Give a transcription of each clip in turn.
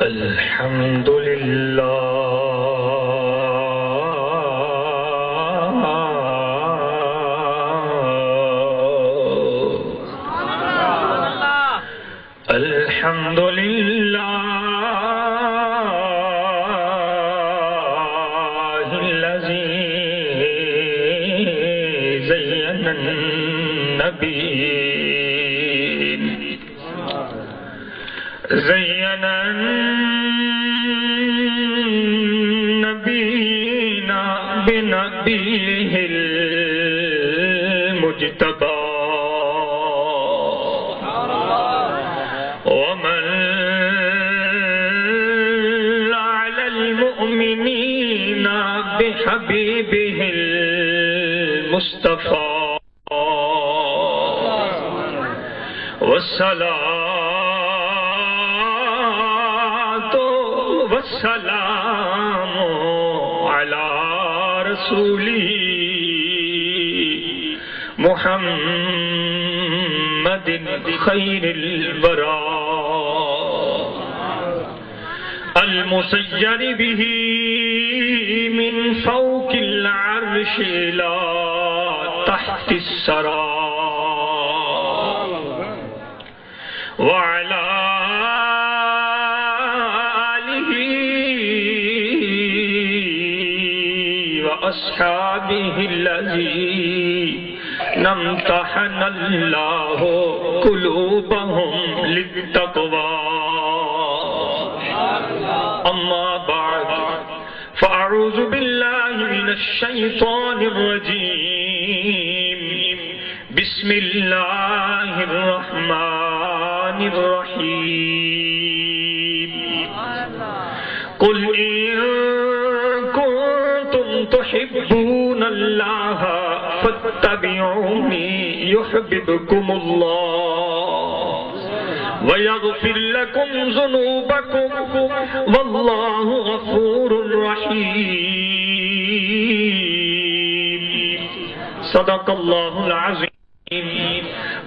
الحمد لله الحمد لله الذي زين النبيين زين النبيين بنبيه المجتبى ومن على المؤمنين بحبيبه المصطفى والصلاة والسلام على رسوله محمد خير الورى المسير به من فوق العرش إلى تحت الثرى وعلى آله وأصحابه الذين امتحن الله قلوبهم للتقوى أما بعد فأعوذ بالله من الشيطان الرجيم بسم الله الرحمن الرحيم قل إن كنتم تحبون الله فاتبعوني يحببكم الله ويغفر لكم ذنوبكم والله غفور رحيم صدق الله العظيم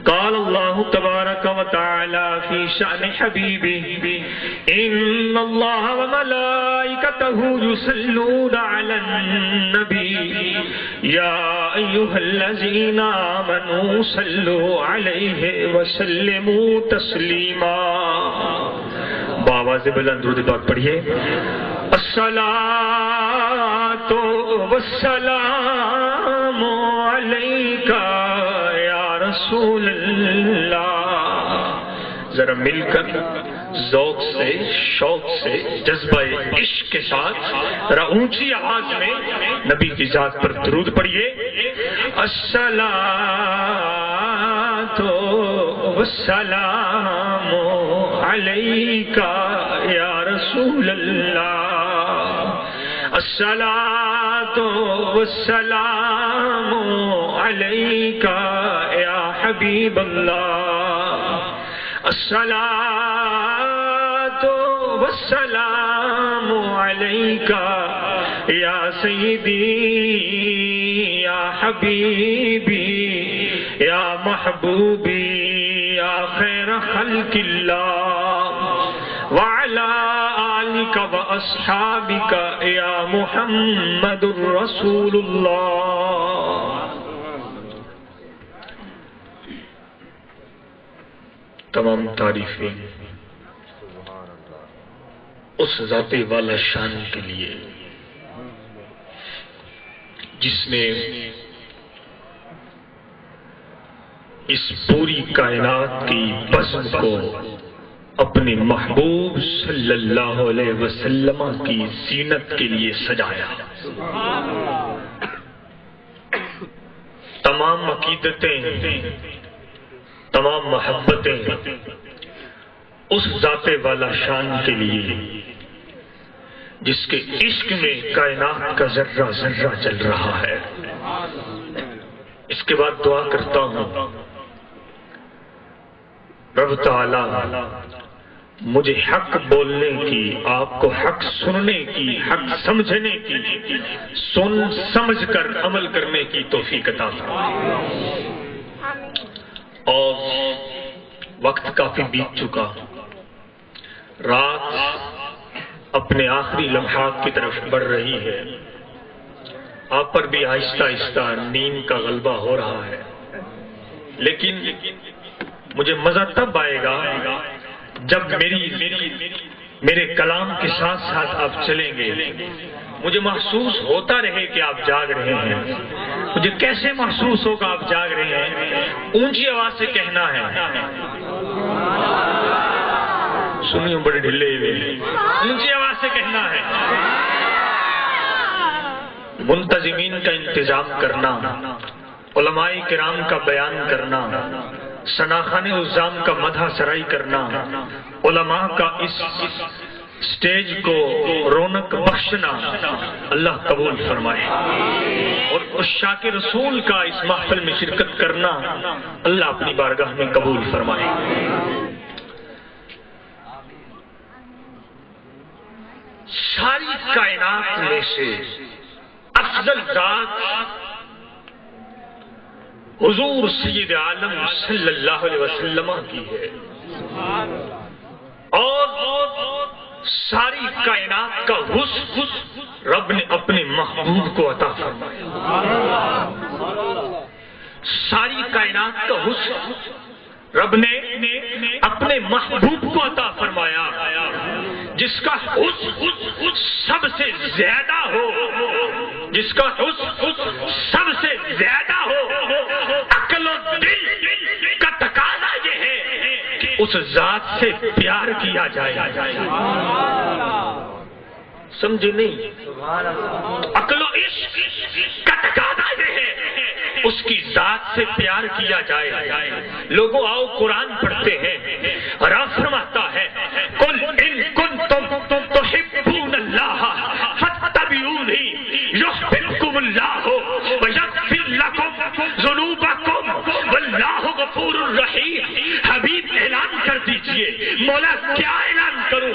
قال الله تبارك وتعالى في شأن حبيبه إن الله وملائكته يصلون على النبي يا أيها الذين آمنوا صلوا عليه وسلموا تسليما بآواز بلند درود پاک پڑھیے الصلاة والسلام عليك يا رسول اللہ ذرا مل کر ذوق سے شوق سے جذبہ عشق کے ساتھ ذرا اونچی آواز میں نبی کی ذات پر درود پڑھیے الصلاۃ والسلام علیک یا رسول اللہ الصلاۃ والسلام علیک یا حبیب اللہ الصلاۃ والسلام علیک یا سیدی یا حبیبی یا محبوبی یا خیر خلق اللہ وعلى آلك وأصحابك يا محمد رسول اللہ تمام تعریفیں اس ذات والا شان کے لیے جس نے اس پوری کائنات کی بزم کو اپنے محبوب صلی اللہ علیہ وسلم کی زینت کے لیے سجایا تمام عقیدتیں تمام محبتیں اس ذات والا شان کے لیے جس کے عشق میں کائنات کا ذرہ ذرہ چل رہا ہے. اس کے بعد دعا کرتا ہوں رب تعالی مجھے حق بولنے کی، آپ کو حق سننے کی، حق سمجھنے کی، سن سمجھ کر عمل کرنے کی توفیق عطا فرمائے. اور وقت کافی بیت چکا، رات اپنے آخری لمحات کی طرف بڑھ رہی ہے. آپ پر بھی آہستہ آہستہ نیند کا غلبہ ہو رہا ہے، لیکن مجھے مزہ تب آئے گا جب میرے کلام کے ساتھ ساتھ آپ چلیں گے. مجھے محسوس ہوتا رہے کہ آپ جاگ رہے ہیں. مجھے کیسے محسوس ہوگا آپ جاگ رہے ہیں؟ اونچی آواز سے کہنا ہے. سنیے بڑے ڈھلے ہوئے، اونچی آواز سے کہنا ہے. منتظمین کا انتظام کرنا، علماء کرام کا بیان کرنا، ثناخان عظام کا مدح سرائی کرنا، علماء کا اس سٹیج کو رونق بخشنا اللہ قبول فرمائے، اور عشاق رسول کا اس محفل میں شرکت کرنا اللہ اپنی بارگاہ میں قبول فرمائے. ساری کائنات میں سے افضل ذات حضور سید عالم صلی اللہ علیہ وسلم کی ہے، اور ساری کائنات کا حسن رب نے اپنے محبوب کو عطا فرمایا. ساری کائنات کا حسن رب نے اپنے محبوب کو عطا فرمایا، جس کا حسن سب سے زیادہ ہو، جس کا حسن سب سے زیادہ ہو. عقل و دل کا تقاضا یہ ہے کہ اس ذات سے پیار کیا جائے. سمجھے نہیں؟ عقل و عشق کا تقاضا یہ ہے اس کی ذات سے پیار کیا جائے. لوگوں آؤ قرآن پڑھتے ہیں، رب فرماتا ہے قل ان کنتم تحبون اللہ فاتبعونی یحببکم اللہ ویغفر لکم ذنوبکم واللہ غفور رحیم. حبیب اعلان کر دیجئے. مولا کیا اعلان کروں؟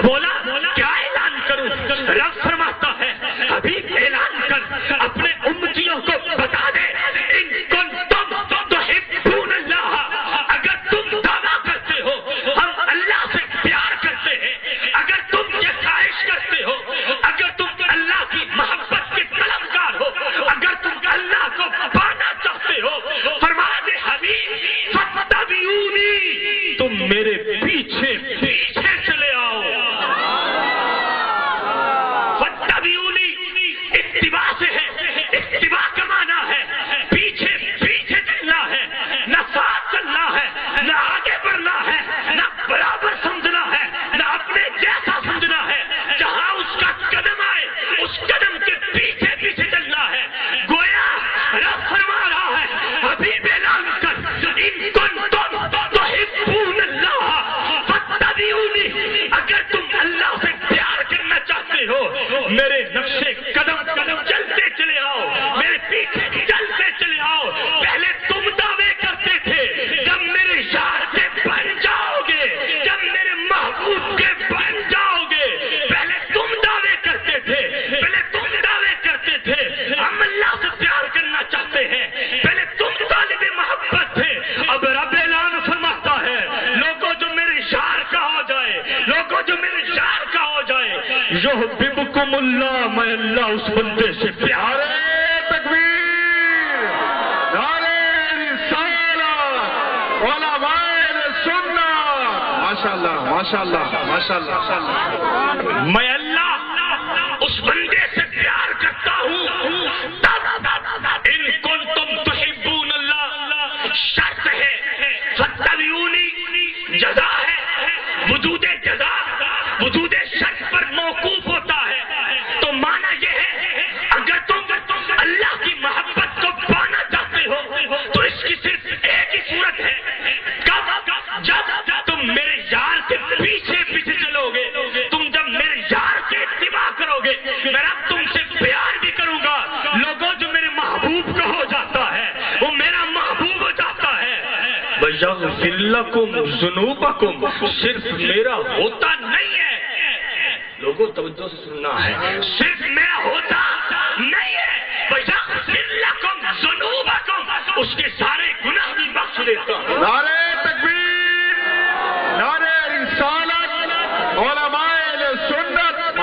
مولا کیا اعلان کروں؟ رب فرماتا ہے حبیب اعلان کر اپنے امتیوں کو بتا دے ان کنتم تحبون اللہ. اگر تم دعویٰ کرتے ہو ہم اللہ سے پیار کرتے ہیں، اگر تم یہ خواہش کرتے ہو، اگر تم اللہ کی محبت کے طلبگار ہو، اگر تم اللہ کو پانا چاہتے ہو، فرما دے حبیب فاتبعونی، تم میرے پیچھے پیچھے چلے آؤ. فاتبعونی اتباع سے ہے. اتباع کا معنی ہے پیچھے پیچھے چلنا ہے، نہ ساتھ چلنا ہے، نہ آگے بڑھنا ہے، نہ برابر سمجھنا ہے، نہ اپنے جیسا سمجھنا ہے. جہاں اس کا قدم آئے اس قدم کے پیچھے پیچھے چلنا ہے. گویا رب فرما رہا ہے حبیب اعلان کر ان کنتم تحبون اللہ فاتبعونی. اگر تم اللہ سے پیار کرنا چاہتے ہو میرے نقش قدم چلتے چلے آؤ، میرے پیچھے چلتے چلے آؤ. پہلے تم دعوے کرتے تھے، جب میرے یار کے بن جاؤ گے، جب میرے محبوب کے بن جاؤ گے. پہلے تم دعوے کرتے تھے، پہلے تم دعوے کرتے تھے ہم اللہ سے پیار کرنا چاہتے ہیں، پہلے تم طالب محبت تھے. اب رب اعلان فرماتا ہے لوگوں جو میرے یار کا ہو جائے، لوگوں جو میرے یار کا ہو جائے، یحببکم اللہ، میں اللہ اس بندے سے پیار ہے. تکبیر، نعرہ رسالت، علماء سنت. ماشاءاللہ ماشاءاللہ ماشاءاللہ. میں اللہ اس بندے سے پیار کرتا ہوں ان کنتم تحبون اللہ. شرط ہے فاتبعونی جزا ہے. وجود جزا وجود شرط پر موقوف ہوتا ہے. تو معنی یہ ہے اگر تم اللہ کی محبت کو پانا چاہتے ہو تو اس کی صرف ایک ہی صورت ہے. کب؟ جب تم میرے یار کے پیچھے پیچھے چلو گے. تم جب میرے یار کے اتباع کرو گے میں رب تم سے پیار بھی کروں گا. لوگوں جو میرے محبوب کا ہو جاتا ہے وہ میرا محبوب ہو جاتا ہے. وَيَغْفِرْ لَكُمْ ذُنُوبَكُمْ صرف میرا ہوتا نہیں ہے. لوگوں توجہ سے سننا ہے، صرف میرا ہوتا نہیں ہے. وَيَغْفِرْ لَكُمْ ذُنُوبَكُمْ اس کے سارے گناہ بھی بخش دیتا ہوں. نعرہ تکبیر، نعرہ رسالت، علماء سنت.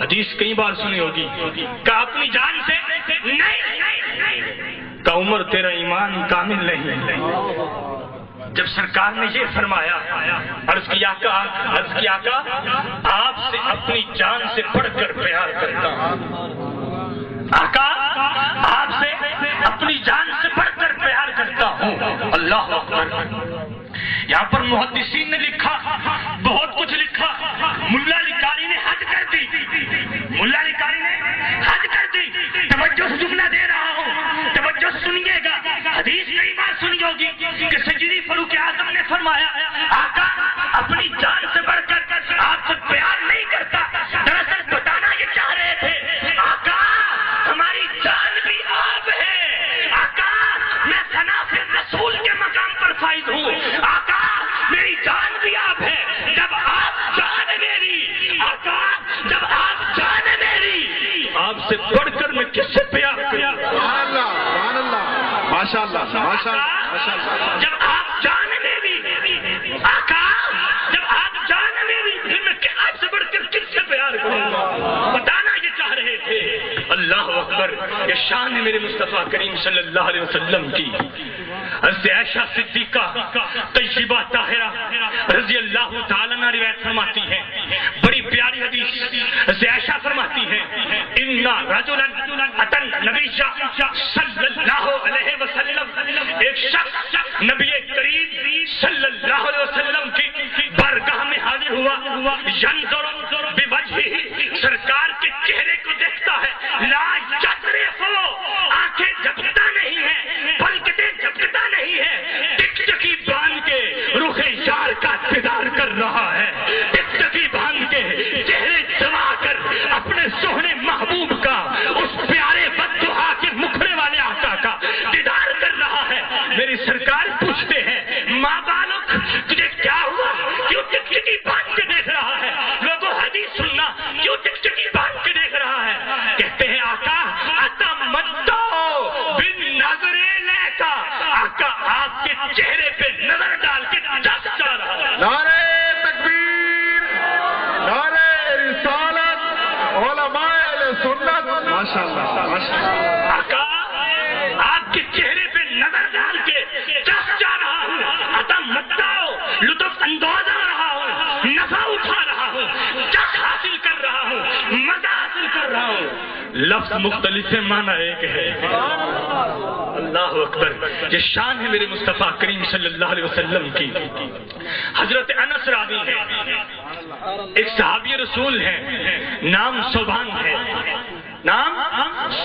حدیث کئی بار سنی ہوگی کہ اپنی جان سے نہیں کہ عمر تیرا ایمان کامل نہیں. جب سرکار نے یہ فرمایا عرض کیا آقا آپ سے اپنی جان سے بڑھ کر پیار کرتا ہوں. آقا آپ سے اپنی جان سے بڑھ کر پیار کرتا ہوں. اللہ اکبر. یہاں پر محدثین نے لکھا, بہت کچھ لکھا. ملا علی قاری نے حد کر دی, ملا علی قاری نے حد کر دی. توجہ سے جملہ دے رہا ہوں, توجہ سے سنیے گا. حدیث کئی بار سنی ہوگی کہ سیدنا فاروق اعظم نے فرمایا آقا اپنی جان سے بڑھ کر آپ سے پیار نہیں کرتا. دراصل بتانا یہ چاہ رہے تھے آقا ہماری جان بھی آپ ہے. آقا میں ثنا سے رسول کے مقام پر فائز ہوں. آقا میری جان بھی آپ ہے. جب آپ جان میری آقا, جب آپ جان میری, آپ سے بڑھ کر میں کس سے پیار کروں. ماشاء اللہ ماشاء اللہ. جب آپ جان میری آقا, جب آپ جان میری, پھر میں آپ سے بڑھ کر کس سے پیار کروں گا. بتانا یہ چاہ رہے تھے. اللہ اکبر. یہ شان ہے میرے مصطفیٰ کریم صلی اللہ علیہ وسلم کی. حضرت عائشہ صدیقہ طیبہ طاہرہ رضی اللہ تعالیٰ عنہ روایت فرماتی ہیں, بڑی پیاری حدیث. حضرت عائشہ فرماتی ہیں ان رجلا اتى النبي صلی اللہ علیہ وسلم, ایک شخص نبی کریم صلی اللہ علیہ وسلم کی بارگاہ میں حاضر ہوا. ينظر بوجهه, سرکار کے چہرے کو دیکھتا ہے. لا يصرف, آنکھیں جھپکتا نہیں ہے, پلکیں جھپکتا نہیں ہے. ٹکٹکی باندھ کے رخ یار کا دیدار کر رہا ہے. ٹکٹکی باندھ کے چہرے جما کر اپنے سوہنے محبوب کا, اس پیارے بددعا کے مکھڑے والے آقا کا دیدار کر رہا ہے. میری سرکار پوچھتے ہیں ماں بالک تجھے کیا ہوا, کیوں ٹکٹکی باندھ کے دیکھ رہا ہے. لوگوں حدیث سننا, کیوں ٹکٹکی باندھ کے دیکھ رہا ہے. کہتے ہیں آقا اتمتع بالنظر لیکا, آقا آپ کے چہرے پہ نظر ڈال کے جس جا رہا ہے. نعرہ تکبیر, نعرہ رسالت, علماء اہل سنت. ماشاء اللہ. آقا آپ کے چہرے پہ نظر ڈال کے جس جا رہا ہوں. اتمتع, لطف اندوز ہو رہا ہوں, نفع اٹھا رہا ہوں, جس حاصل کر رہا ہوں, مزہ حاصل کر رہا ہوں. لفظ مختلف ہے, معنی ایک ہے. اللہ اکبر. یہ شان ہے میرے مصطفیٰ کریم صلی اللہ علیہ وسلم کی. حضرت انس راوی ہے, ایک صحابی رسول ہے, نام ثوبان ہے, نام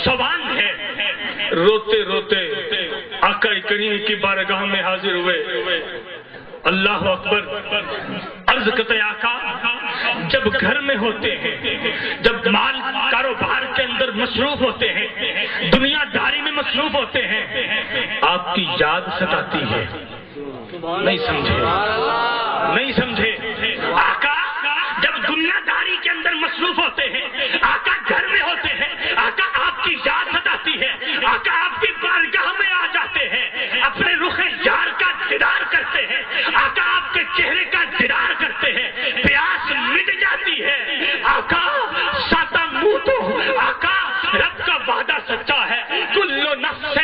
ثوبان ہے. روتے روتے آقا کریم کی بارگاہ میں حاضر ہوئے. اللہ اکبر. عرض کرتے آقا جب گھر میں ہوتے ہیں, جب مال کاروبار کے اندر مصروف ہوتے ہیں, دنیا داری میں مصروف ہوتے ہیں, آپ کی یاد ستاتی ہے. نہیں سمجھے, نہیں سمجھے. آقا جب دنیا داری کے اندر مصروف ہوتے ہیں, آقا گھر میں ہوتے ہیں, آقا آپ کی یاد ستاتی ہے. آقا آپ کی بارگاہ میں آ جاتے ہیں, اپنے رخ یار کا دیدار کرتے ہیں. آقا آپ کے چہرے کا دیدار کرتے ہیں, پیاس مٹ جاتی ہے. آقا ساتا منہ تو, آقا رب کا وعدہ سچا ہے. کل نفس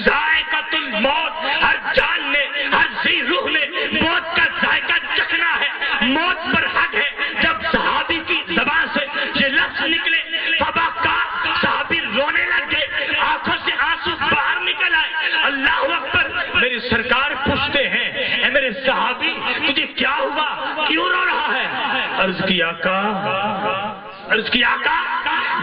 ذائقۃ الموت, ہر جان نے, ہر ذی روح نے موت کا ذائقہ چکھنا ہے. موت پر حق ہے. جب صحابی کی زبان سے یہ لفظ نکلے, فبکا, صحابی رونے لگ گئے, آنکھوں سے آنسو باہر نکل آئے. اللہ اکبر. میری سرکار پوچھتے ہیں اے میرے صحابی تجھے کیا ہوا, کیوں رو رہا ہے. عرض کیا آقا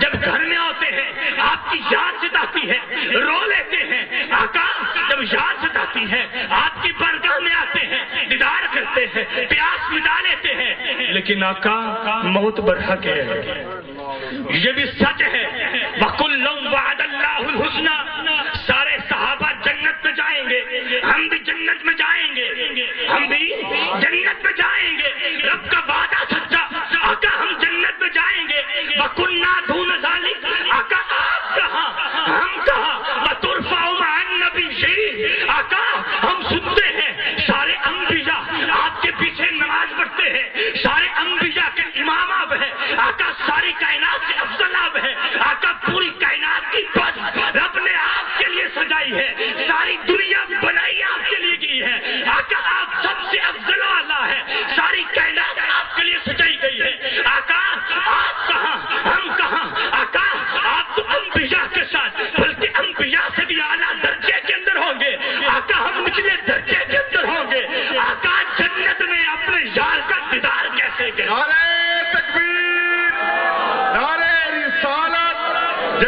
جب گھر میں ہوتے ہیں آپ کی یاد ستاتی ہے, رو لیتے ہیں. آقا جب یاد ستاتی ہے آپ کی بارگاہ میں آتے ہیں, دیدار کرتے ہیں, پیاس مٹا لیتے ہیں. لیکن آقا موت برحق ہے, یہ بھی سچ ہے. وَكُلٌّ وَعَدَ اللَّهُ الْحُسْنَى, سارے صحابہ جنت میں جائیں گے, ہم بھی جنت میں جائیں گے, ہم بھی جنت میں جائیں گے. رب کا وعدہ سچا. آقا ہم جنت میں جائیں گے. وَكُنَّا دُونَ ذَلِكَ, آقا آپ کہاں, ہم کہاں. وَتُرْفَعُ مَعَ النَّبِيِّينَ, آقا ہم سنتے ہیں سارے انبیاء آپ کے پیچھے نماز پڑھتے ہیں, سارے انبیاء کے امام آپ ہیں. آقا ساری کائنات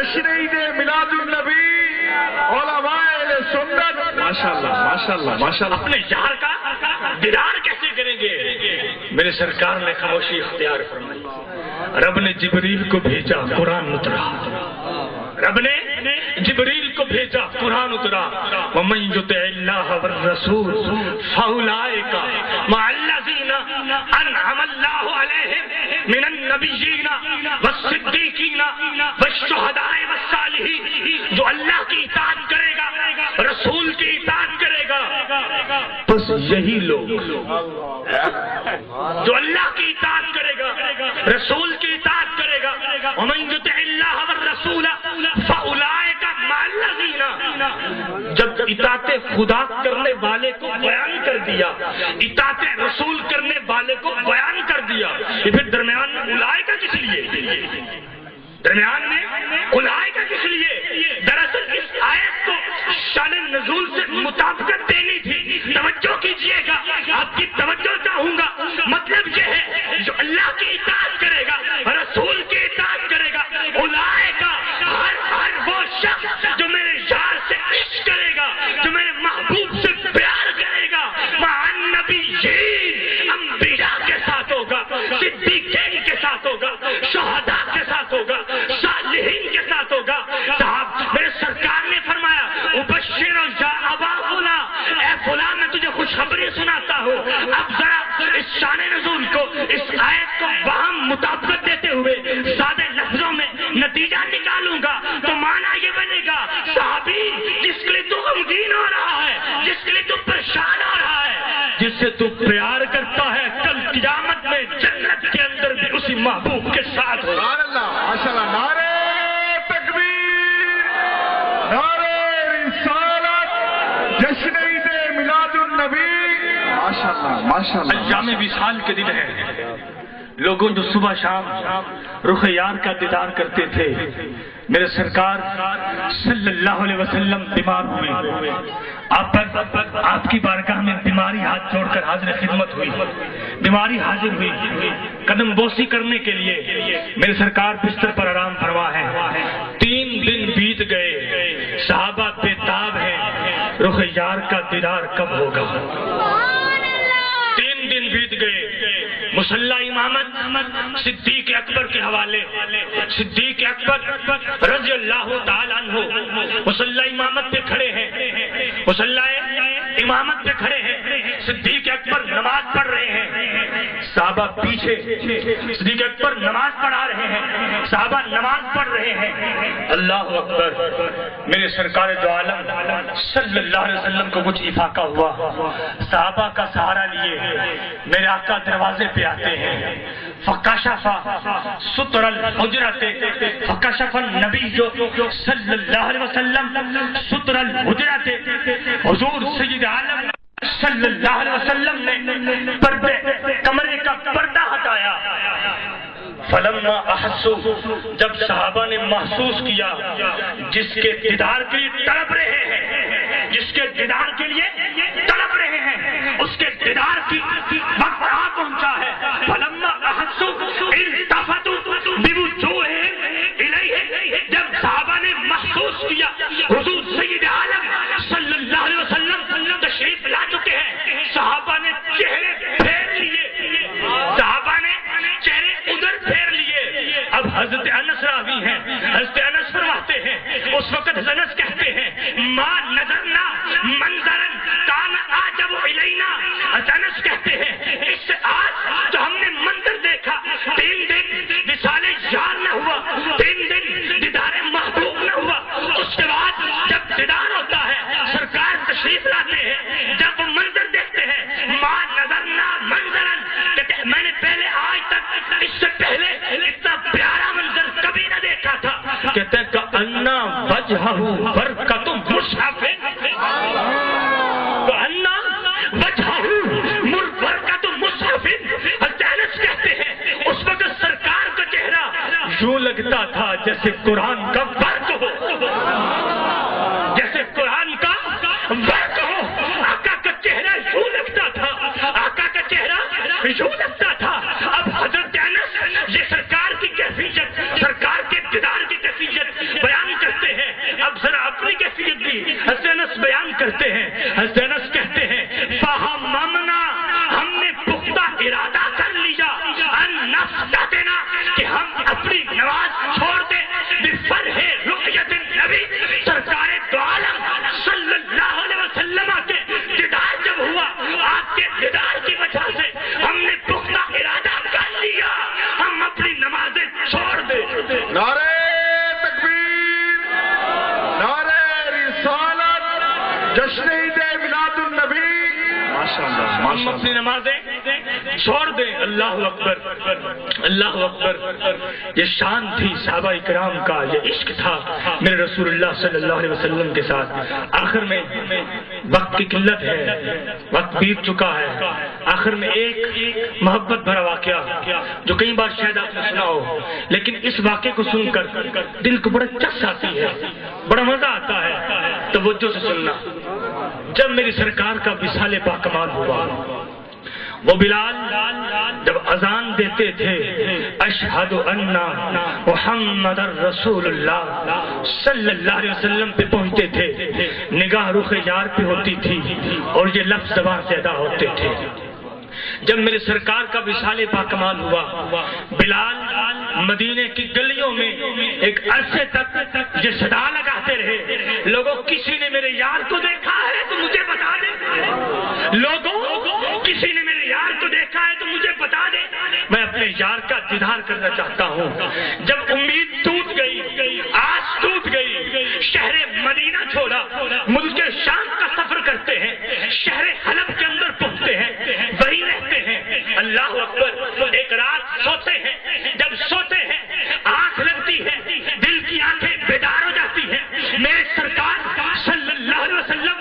جشن عید میلاد النبی علماء اہل سنت ماشاءاللہ ماشاءاللہ ماشاءاللہ اپنے یار کا دیدار کیسے کریں گے؟ میرے سرکار نے خاموشی اختیار فرمائی. رب نے جبریل کو بھیجا، قرآن اترا. رب نے جبریل کو بھیجا، قرآن اترا. وَمَن يُطِعِ اللَّهَ وَالرَّسُولَ فَأُولَٰئِكَ مَعَ الَّذِينَ أَنْعَمَ اللَّهُ عَلَيْهِم مِّنَ النَّبِيِّينَ وَالصِّدِّيقِينَ وَالشُّهَدَاءِ وَالصَّالِحِينَ. جو اللہ کی اطاعت کرے گا، رسول کی اطاعت کرے گا، بس یہی لوگ. جو اللہ کی اطاعت کرے گا، رسول کی اطاعت کرے گا. وَمَن يُطِعِ اللَّهَ وَالرَّسُولَ فَأُولَٰئِكَ مَعَ الَّذِينَ. جب اطاعت خدا کرنے والے کو بیان کر دیا، اطاعت رسول کرنے والے کو بیان کر دیا، یہ پھر درمیان میں اولئک کس لیے؟ درمیان میں اولئک کس لیے؟ دراصل اس آیت کو شان نزول سے مطابقت دینی تھی. توجہ کیجئے گا، آپ کی توجہ چاہوں گا. مطلب یہ ہے جو اللہ کی اطاعت کرے گا، رسول کی اطاعت کرے گا، اولئک ہر وہ شخص جو میرے یار سے عشق کرے گا، جو میرے محبوب سے پیار کرے گا، مع النبیین، انبیاء کے ساتھ ہوگا، صدیقین کے ساتھ ہوگا، شہداء کے ساتھ ہوگا، صالحین کے ساتھ ہوگا. صاحب میرے سرکار نے فرمایا ابشر یا ابا فلاں، اے فلاں میں تجھے خوشخبری سناتا ہوں. اب ذرا اس شان نزول کو، اس آیت کو وہاں مطابقت دیتے ہوئے سادے لفظوں میں نتیجہ نکالوں گا تو معنی یہ بنے گا صحابی جس کے لیے تو غمگین ہو رہا ہے، جس کے لیے تو پریشان ہو رہا ہے، جس سے تو پیار کرتا ہے، کل قیامت میں جنت کے اندر بھی اسی محبوب کے ساتھ ہو. سبحان اللہ ماشاءاللہ. نعرہ تکبیر، نعرہ رسالت، جشن عید میلاد النبی ماشاءاللہ ماشاءاللہ. ایام وصال کے دن ہے، لوگوں جو صبح شام رخ یار کا دیدار کرتے تھے. میرے سرکار صلی اللہ علیہ وسلم بیمار ہوئے. آپ کی بارگاہ میں بیماری ہاتھ جوڑ کر حاضر خدمت ہوئی. بیماری حاضر ہوئی قدم بوسی کرنے کے لیے. میرے سرکار بستر پر آرام فرما ہے. 3 دن بیت گئے، صحابہ بے تاب ہیں، رخ یار کا دیدار کب ہوگا؟ 3 دن بیت گئے. مصلی امامت صدیق اکبر کے حوالے. صدیق اکبر رضی اللہ تعالیٰ عنہ مصلی امامت پہ کھڑے ہیں، مصلی امامت پہ کھڑے ہیں. صدیق اکبر نماز پڑھ رہے ہیں، صحابہ پیچھے. صدیق اکبر نماز پڑھا رہے ہیں، صحابہ نماز پڑھ رہے ہیں. اللہ اکبر. میرے سرکار دو عالم صلی اللہ علیہ وسلم کو کچھ افاقہ ہوا. صحابہ کا سہارا لیے میرے آقا دروازے پہ آتے ہیں. فکشف ستر الحجرۃ، فکشف النبی صلی اللہ علیہ وسلم ستر الحجرۃ. حضور سید عالم صلی اللہ علیہ وسلم نے پردے کمرے کا پردہ ہٹایا. فلما احسوا، جب صحابہ نے محسوس کیا جس کے دیدار کے لیے تڑپ رہے ہیں، جس کے دیدار کے لیے تڑپ رہے ہیں، اس کے دیدار کی وقت آ پہنچا ہے. فلما احسوا التفتوا بوجوہہم الیہ، جب صحابہ نے محسوس کیا حضور سید عالم صلی اللہ علیہ وسلم تشریف لا چکے ہیں، صحابہ نے چہرے پھیر لیے، صحابہ نے چہرے ادھر پھیر لیے. اب حضرت انس راوی ہیں، حضرت انس فرماتے ہیں اس وقت انس کہتے ہیں ما نظرنا منظرا کان اعجب الینا. انس کہتے ہیں اس سے آج جو ہم نے منظر دیکھا، 3 دن وصال یار نہ ہوا، 3 دن دیدار محبوب نہ ہوا، اس کے بعد جب دیدار ہوتا ہے سرکار تشریف لاتے ہیں، جب وہ منظر دیکھتے ہیں ما نظرنا منظرا، میں نے پہلے آج تک اس سے پہلے اتنا پیارا منظر کبھی نہ دیکھا تھا. کہتے ہیں کأن وجہہ برکۃ مصحف، کأن وجہہ برکۃ مصحف. حضرت انس کہتے ہیں اس وقت سرکار کا چہرہ یوں لگتا تھا جیسے قرآن کا برق ہو، جیسے قرآن کا برق ہو. آقا کا چہرہ یوں لگتا تھا، آقا کا چہرہ یوں لگتا تھا. اب حضرت انس یہ سرکار کی کیفیت، سرکار کے دیدار کی کیفیت بیان جشن عید میلاد النبی. ماشاءاللہ ہم اپنی نمازیں چھوڑ دیں. اللہ اکبر اللہ اکبر. یہ شان تھی صحابہ کرام کا, یہ عشق تھا میرے رسول اللہ صلی اللہ علیہ وسلم کے ساتھ. آخر میں وقت کی قلت ہے, وقت بیت چکا ہے. آخر میں ایک محبت بھرا واقعہ جو کئی بار شاید آپ نے سنا ہو, لیکن اس واقعے کو سن کر دل کو بڑا چس آتی ہے, بڑا مزہ آتا ہے. توجہ سے سننا. جب میری سرکار کا وصال باکمال ہوا, وہ بلال جب اذان دیتے تھے اشہد ان محمد رسول اللہ صلی اللہ علیہ وسلم پہ پہنچتے تھے, نگاہ رخ یار پہ ہوتی تھی اور یہ لفظ زبان سے ادا ہوتے تھے. جب میرے سرکار کا وصال باکمال ہوا, بلال مدینے کی گلیوں میں ایک عرصے تک یہ صدا لگاتے رہے, لوگوں کسی نے میرے یار کو دیکھا ہے تو مجھے بتا دے, لوگوں کسی نے میرے یار کو دیکھا ہے تو مجھے بتا دے, میں اپنے یار کا دیدار کرنا چاہتا ہوں. جب امید ٹوٹ گئی, آس ٹوٹ گئی, شہر مدینہ چھوڑا, ملک شام کا سفر کرتے ہیں, شہر حلب کے اندر پہنچتے ہیں, وہیں رہتے ہیں. اللہ اکبر. ایک رات سوتے ہیں, جب سوتے ہیں آنکھ لگتی ہے, دل کی آنکھیں بیدار ہو جاتی ہیں. میرے سرکار صلی اللہ علیہ وسلم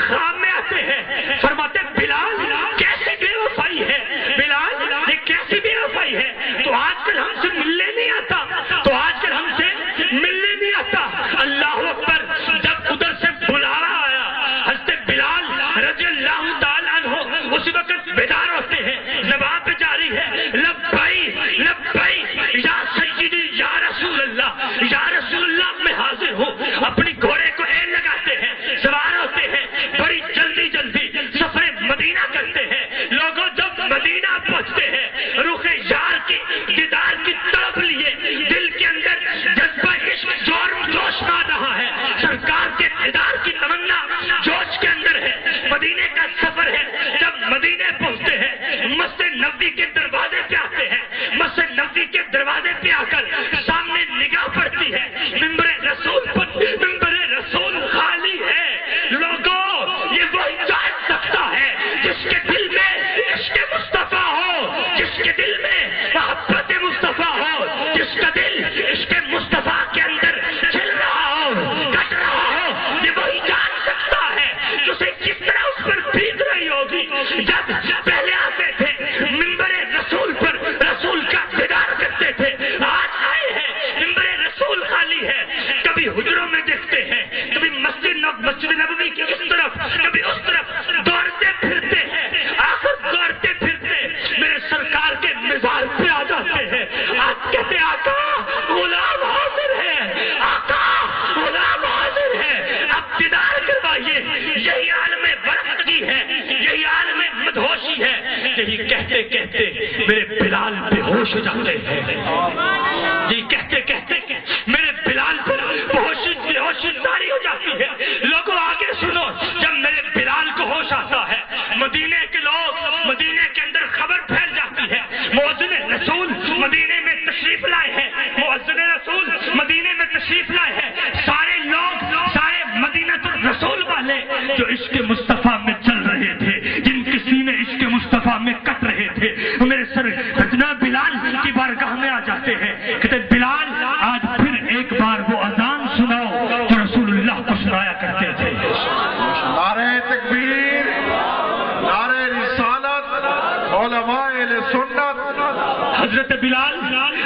خواب میں آتے ہیں, فرماتے بلال کیسی بے وفائی ہے, بلال یہ کیسی بے وفائی ہے, تو آج کل ہم سے ملنے نہیں آتا, تو آج کل ہم سے ملنے نہیں آتا. اللہ اکبر. جب ادھر سے بلاوا آیا, حضرت بلال رضی اللہ تعالیٰ عنہ اسی وقت بیدار ہوتے ہیں, نواب پہ جاری ہے لبیک لبیک یا سیدی یا رسول اللہ, یا رسول اللہ میں حاضر ہوں. اپنی گھوڑے کو این لگاتے ہیں, سوار ہوتے ہیں, بڑی جلدی جلدی سفر مدینہ کرتے ہیں. لوگوں جب مدینہ پہنچتے ہیں, رخ یار کی دیدار کی طرف لیے دل کے اندر جذبہ عشق جوش مار رہا ہے, سرکار کے دیدار کی تمنا جوش کے اندر ہے. مدینے کا سفر ہے. جب مدینے پہنچتے ہیں, مسجد نبوی کے دروازے پہ آتے ہیں, مسجد نبوی کے دروازے پہ آ کر سامنے نگاہ پڑتی ہے, منبر رسول پر, منبر رسول خالی ہے. لوگوں یہ وہی جان سکتا ہے جس کے دل میں عشق مصطفیٰ ہو, جس کے دل میں محبت مصطفیٰ ہو, جس کا دل عشق مصطفیٰ کے اندر چل رہا ہو, کٹ رہا ہو. یہ وہی جان سکتا ہے کہ اسے کس طرح اس پر بیت رہی ہوگی. جب پہلے آتے تھے منبر رسول پر, رسول کا دیدار کرتے تھے, آج آئے ہیں منبر رسول خالی ہے. کبھی حجروں میں دیکھتے ہیں, کبھی مسجد نبوی کی اس طرف, کبھی اس طرف دوڑتے پھرتے ہیں. آخر دوڑتے پھرتے میرے سرکار کے مزار پہ آ جاتے ہیں. آج کہتے آقا غلام حاضر ہے, آقا غلام حاضر ہے, اب دیدار کروائیے. یہی عالم برقی ہے, یہی عالم مدہوشی ہے. یہی کہتے کہتے میرے بلال بے ہوش ہو جاتے ہیں. یہی کہتے کہتے میرے بلال پر بے ہوشی جاری ہو جاتی ہے. لوگوں آگے سنو. جب میرے بلال کو ہوش آتا ہے, مدینے کے لوگ, مدینے کے اندر خبر پھیل جاتی ہے, مؤذن رسول مدینے میں تشریف لائے ہیں, مؤذن رسول مدینے میں تشریف لائے ہیں. سارے لوگ, سارے مدینہ رسول والے جو عشق مصطفیٰ میں چل رہے تھے, جن کے سینے عشق مصطفیٰ میں کٹ رہے تھے, میرے سر حضرت بلال کی بارگاہ میں آ جاتے ہیں. کہتے بلال آج پھر ایک بار وہ اذان سناؤ جو رسول اللہ کو سنایا کرتے تھے. نعرہ تکبیر, نعرہ رسالت, علماء اہل سنت. حضرت بلال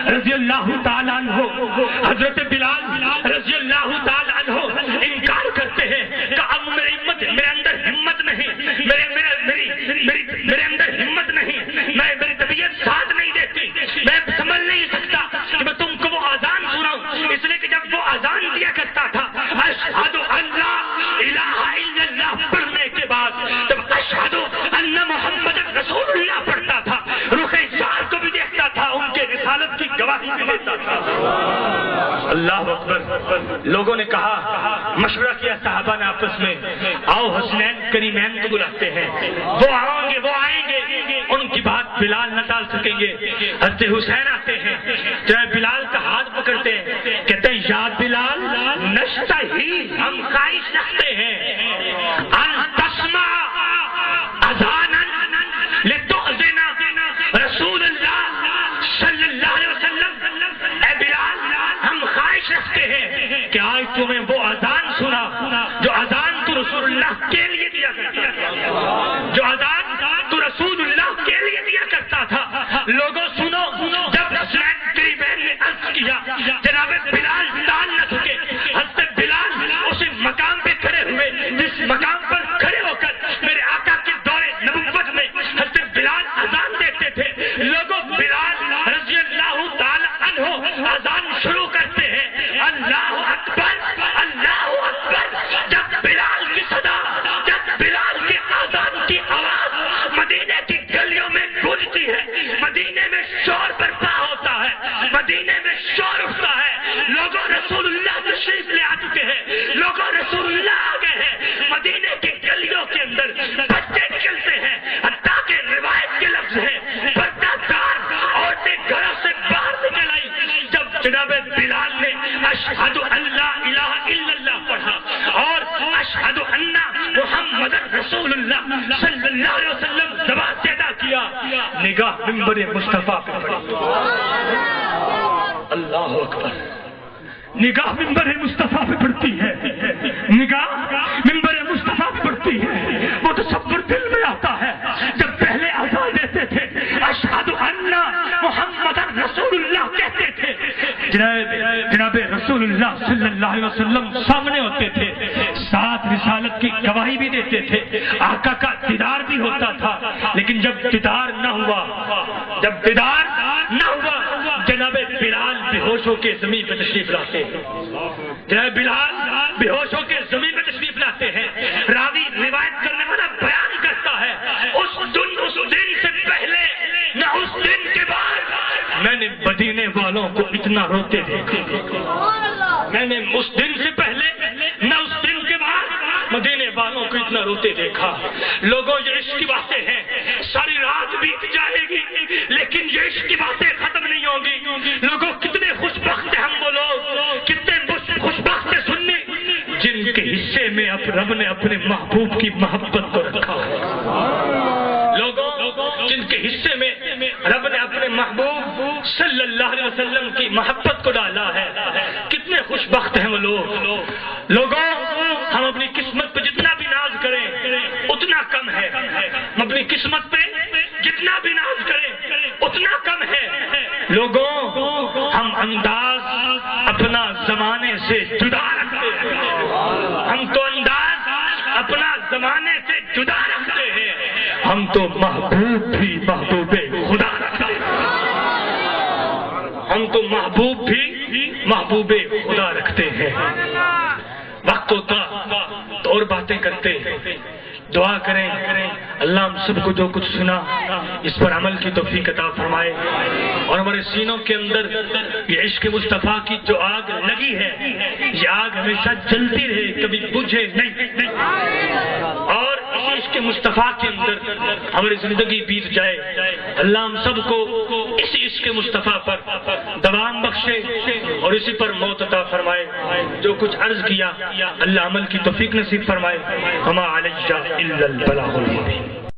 رضی اللہ تعالیٰ عنہ, حضرت بلال رضی اللہ تعالیٰ عنہ انکار کرتے ہیں کہ اب میرے اندر ہمت نہیں, میرے اندر ہمت نہیں, میری طبیعت ساتھ نہیں دیتی, میں سمجھ نہیں سکتا کہ میں تم کو وہ اذان سناؤں. اس لیے کہ جب وہ اذان دیا کرتا تھا اشہد ان لا الہ الا اللہ پڑھنے کے بعد, جب اشہد ان محمد رسول اللہ پڑھتا تھا, رخ یار کو بھی دیکھتا تھا, ان کے رسالت کی گواہی بھی دیتا تھا. اللہ اکبر. لوگوں نے کہا, مشورہ کیا صحابہ نے آپس میں, آؤ حسنین کریمین کو بلاتے ہیں, وہ آئیں گے, وہ آئیں گے, ان کی بات بلال نہ ٹال سکیں گے. حضرت حسین آتے ہیں, جب بلال کا ہاتھ پکڑتے ہیں, کہتے ہیں یا بلال نشتہی ہم خواہش رکھتے ہیں ان تسمع اذانا لتؤذن رسول اللہ صلی اللہ علیہ وسلم، اے بلال ہم خواہش رکھتے ہیں کہ آج تمہیں وہ اذان سنا جو اذان تو رسول اللہ کے لیے دیا کرتا تھا، جو اذان تو رسول اللہ کے لیے دیا کرتا تھا۔ لوگوں سنو، جب حسین قریبین نے عرض کیا جناب بلال ٹال نہ سکے، حضرت بلال اسی مقام پہ کھڑے ہوئے جس مقام پر کھڑے ہو کر میرے آقا کے دور نبوت میں حضرت بلال اذان دیتے تھے۔ لوگوں بلال رضی اللہ تعالی عنہ اذان شروع کرتے ہیں، اللہ اکبر اللہ اکبر۔ جب بلال کی صدا، جب بلال کے اذان کی آواز مدینے کی گلیوں میں گونجتی ہے، مدینے میں شور برپا ہوتا ہے، مدینے میں شور اٹھتا ہے، لوگوں رسول اللہ تشریف لے آ چکے ہیں، لوگوں رسول اللہ آ گئے ہیں، مدینے کی گلیوں کے اندر بچے نکلتے ہیں، حتیٰ کہ روایت کے لفظ ہے پردہ دار عورتیں گھروں سے باہر نکل آئی جب جناب بلال نے اشہد ان لا الہ الا اللہ پڑھا اور اشہد ان محمد رسول اللہ صلی اللہ علیہ وسلم زبان سے ادا کیا، نگاہ منبر مصطفیٰ پہ پڑی، اللہ اکبر، نگاہ منبر مصطفیٰ پہ پڑتی ہے، نگاہ منبر مصطفیٰ پہ پڑتی ہے۔ وہ تصور دل میں آتا ہے جب پہلے اذان دیتے تھے اشہد ان محمد رسول اللہ کہتے تھے، جناب رسول اللہ صلی اللہ علیہ وسلم سامنے ہوتے تھے، ساتھ رسالت کی گواہی بھی دیتے تھے، آقا کا دیدار بھی ہوتا تھا، لیکن جب دیدار نہ ہوا، جب دیدار نہ ہوا، جناب بلال بے ہوش ہو کے زمین پہ تشریف لاتے ہیں، جناب بلال بے ہوش ہو کے زمین پہ تشریف لاتے ہیں۔ راوی روایت کرنے والا بیان کرتا ہے اس دن سے پہلے نہ اس دن کے بعد میں نے مدینے والوں کو اتنا روتے دیکھا، میں نے اس دن سے پہلے نہ اس دن کے بعد مدینے والوں کو اتنا روتے دیکھا۔ لوگوں یہ عشق کی باتیں ہیں، ساری رات بیت جائے گی لیکن یہ عشق کی باتیں ختم نہیں ہوں گی۔ لوگوں کتنے خوش بخت ہیں ہم وہ لوگ، کتنے خوش بخت ہیں سننے جن کے حصے میں اب رب نے اپنے محبوب کی محبت کو رکھا ہے، لوگوں جن کے حصے میں رب نے اپنے محبوب صلی اللہ علیہ وسلم کی محبت کو ڈالا ہے۔ کتنے خوش بخت ہیں وہ لوگ۔ لوگوں ہم اپنی قسمت پہ جتنا بھی ناز کریں اتنا کم ہے، ہم اپنی قسمت پہ جتنا بھی ناز کریں اتنا کم ہے۔ لوگوں ہم انداز اپنا زمانے سے جدا رکھتے ہیں، ہم تو انداز اپنا زمانے سے جدا رکھتے ہیں، ہم تو محبوب بھی محبوب خدا رکھتے ہیں، ہم تو محبوب بھی محبوب خدا رکھتے ہیں۔ وقت ہوتا تو اور باتیں کرتے، دعا کریں اللہ ہم سب کو جو کچھ سنا اس پر عمل کی توفیق عطا فرمائے اور ہمارے سینوں کے اندر یہ عشق مصطفیٰ کی جو آگ لگی ہے یہ آگ ہمیشہ جلتی رہے، کبھی بجھے نہیں، اور اسی عشق مصطفیٰ کے اندر ہماری زندگی بیت جائے۔ اللہ ہم سب کو اسی عشق مصطفیٰ پر دوام بخشے اور اسی پر موت عطا فرمائے۔ جو کچھ عرض کیا اللہ عمل کی توفیق نصیب فرمائے۔ وما علیہ الا البلاغ المبین۔